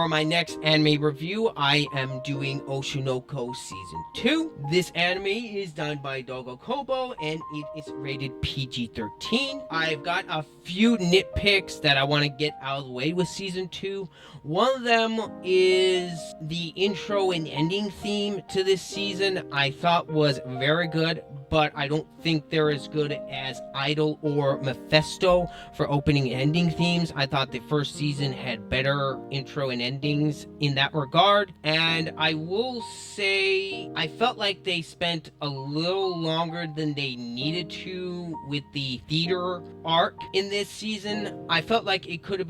my next anime review, I am doing Oshinoko Season 2. This anime is done by Dogo Kobo, and it is rated PG-13. I've got a few nitpicks that I want to get out of the way with Season 2. One of them is the intro and ending theme to this season I thought was very good, but I don't think they're as good as Idol or Mephisto for opening and ending themes. I thought the first season had better intro and endings in that regard, and I will say I felt like they spent a little longer than they needed to with the theater arc in this season. I felt like it could have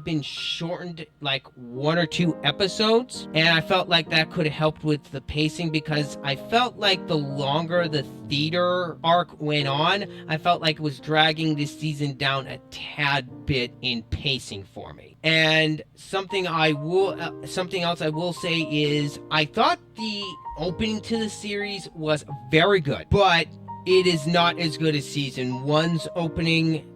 been shortened like 1 or 2 episodes, and I felt like that could have helped with the pacing, because I felt like the longer the theater arc went on, I felt like it was dragging this season down a tad bit in pacing for me. And something else I will say is I thought the opening to the series was very good, but it is not as good as season 1's opening.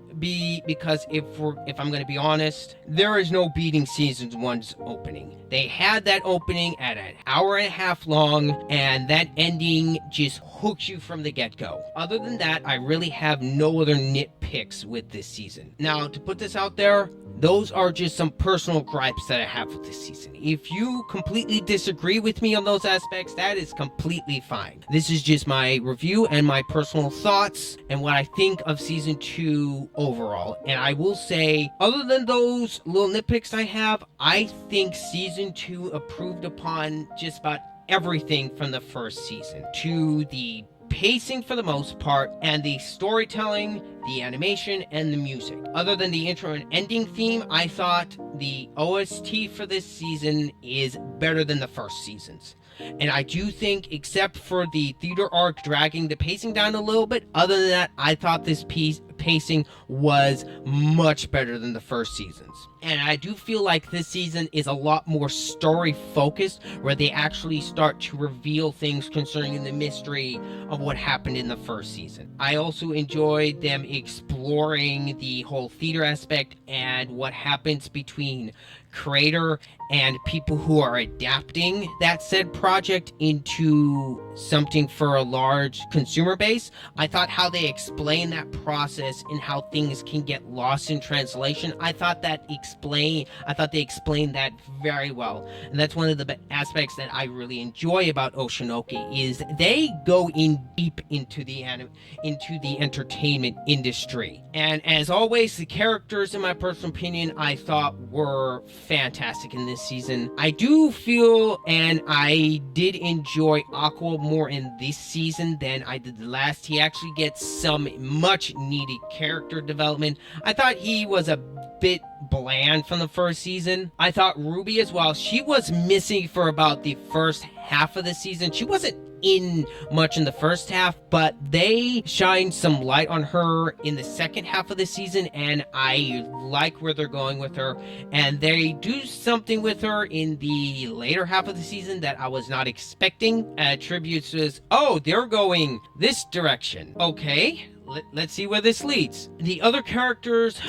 Because if I'm going to be honest, there is no beating season 1's opening. They had that opening at an hour and a half long, and that ending just hooks you from the get-go. Other than that, I really have no other nitpicks with this season. Now, to put this out there, those are just some personal gripes that I have with this season. If you completely disagree with me on those aspects, that is completely fine. This is just my review and my personal thoughts and what I think of season 2 overall. And I will say, other than those little nitpicks I have, I think season 2 improved upon just about everything from the first season, to the pacing for the most part, and the storytelling, the animation, and the music. Other than the intro and ending theme, I thought the OST for this season is better than the first season's. And I do think, except for the theater arc dragging the pacing down a little bit, other than that, I thought this pacing was much better than the first season's. And I do feel like this season is a lot more story focused, where they actually start to reveal things concerning the mystery of what happened in the first season. I also enjoyed them exploring the whole theater aspect and what happens between creator and people who are adapting that said project into something for a large consumer base. I thought how they explain that process and how things can get lost in translation, I thought they explained that very well. And that's one of the aspects that I really enjoy about Oshinoki, is they go in deep into the entertainment industry. And as always, the characters, in my personal opinion, I thought were fantastic in this season. I do feel, and I did enjoy Aqua more in this season than I did the last. He actually gets some much needed character development. I thought he was a bit bland from the first season. I thought Ruby as well, she was missing for about the first half of the season. She wasn't in much in the first half, but they shine some light on her in the second half of the season, and I like where they're going with her. And they do something with her in the later half of the season that I was not expecting. Tributes was, oh, they're going this direction. Okay, let's see where this leads. The other characters,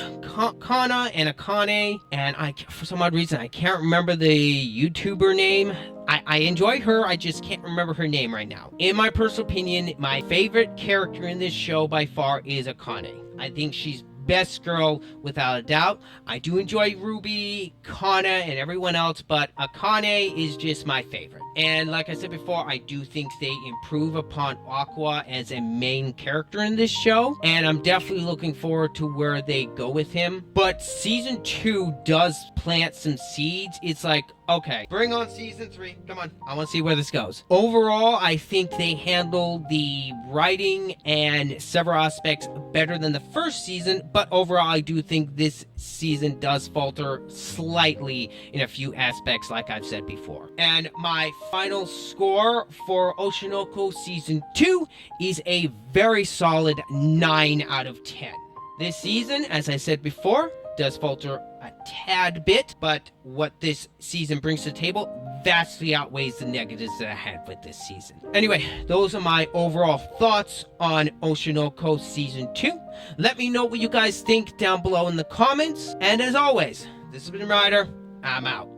Kana and Akane, and for some odd reason, I can't remember the YouTuber name. I enjoy her, I just can't remember her name right now. In my personal opinion, my favorite character in this show by far is Akane. I think she's best girl without a doubt. I do enjoy Ruby, Kana, and everyone else, but Akane is just my favorite. And like I said before, I do think they improve upon Aqua as a main character in this show, and I'm definitely looking forward to where they go with him. But season 2 does plant some seeds. It's like, okay, bring on season 3. Come on, I want to see where this goes. Overall, I think they handled the writing and several aspects better than the first season, but overall, I do think this season does falter slightly in a few aspects, like I've said before. And my final score for Oshinoko Season 2 is a very solid 9 out of 10. This season, as I said before, does falter a tad bit, but what this season brings to the table vastly outweighs the negatives that I had with this season. Anyway, those are my overall thoughts on Oshinoko Season 2. Let me know what you guys think down below in the comments, and as always, This has been Ryder. I'm out.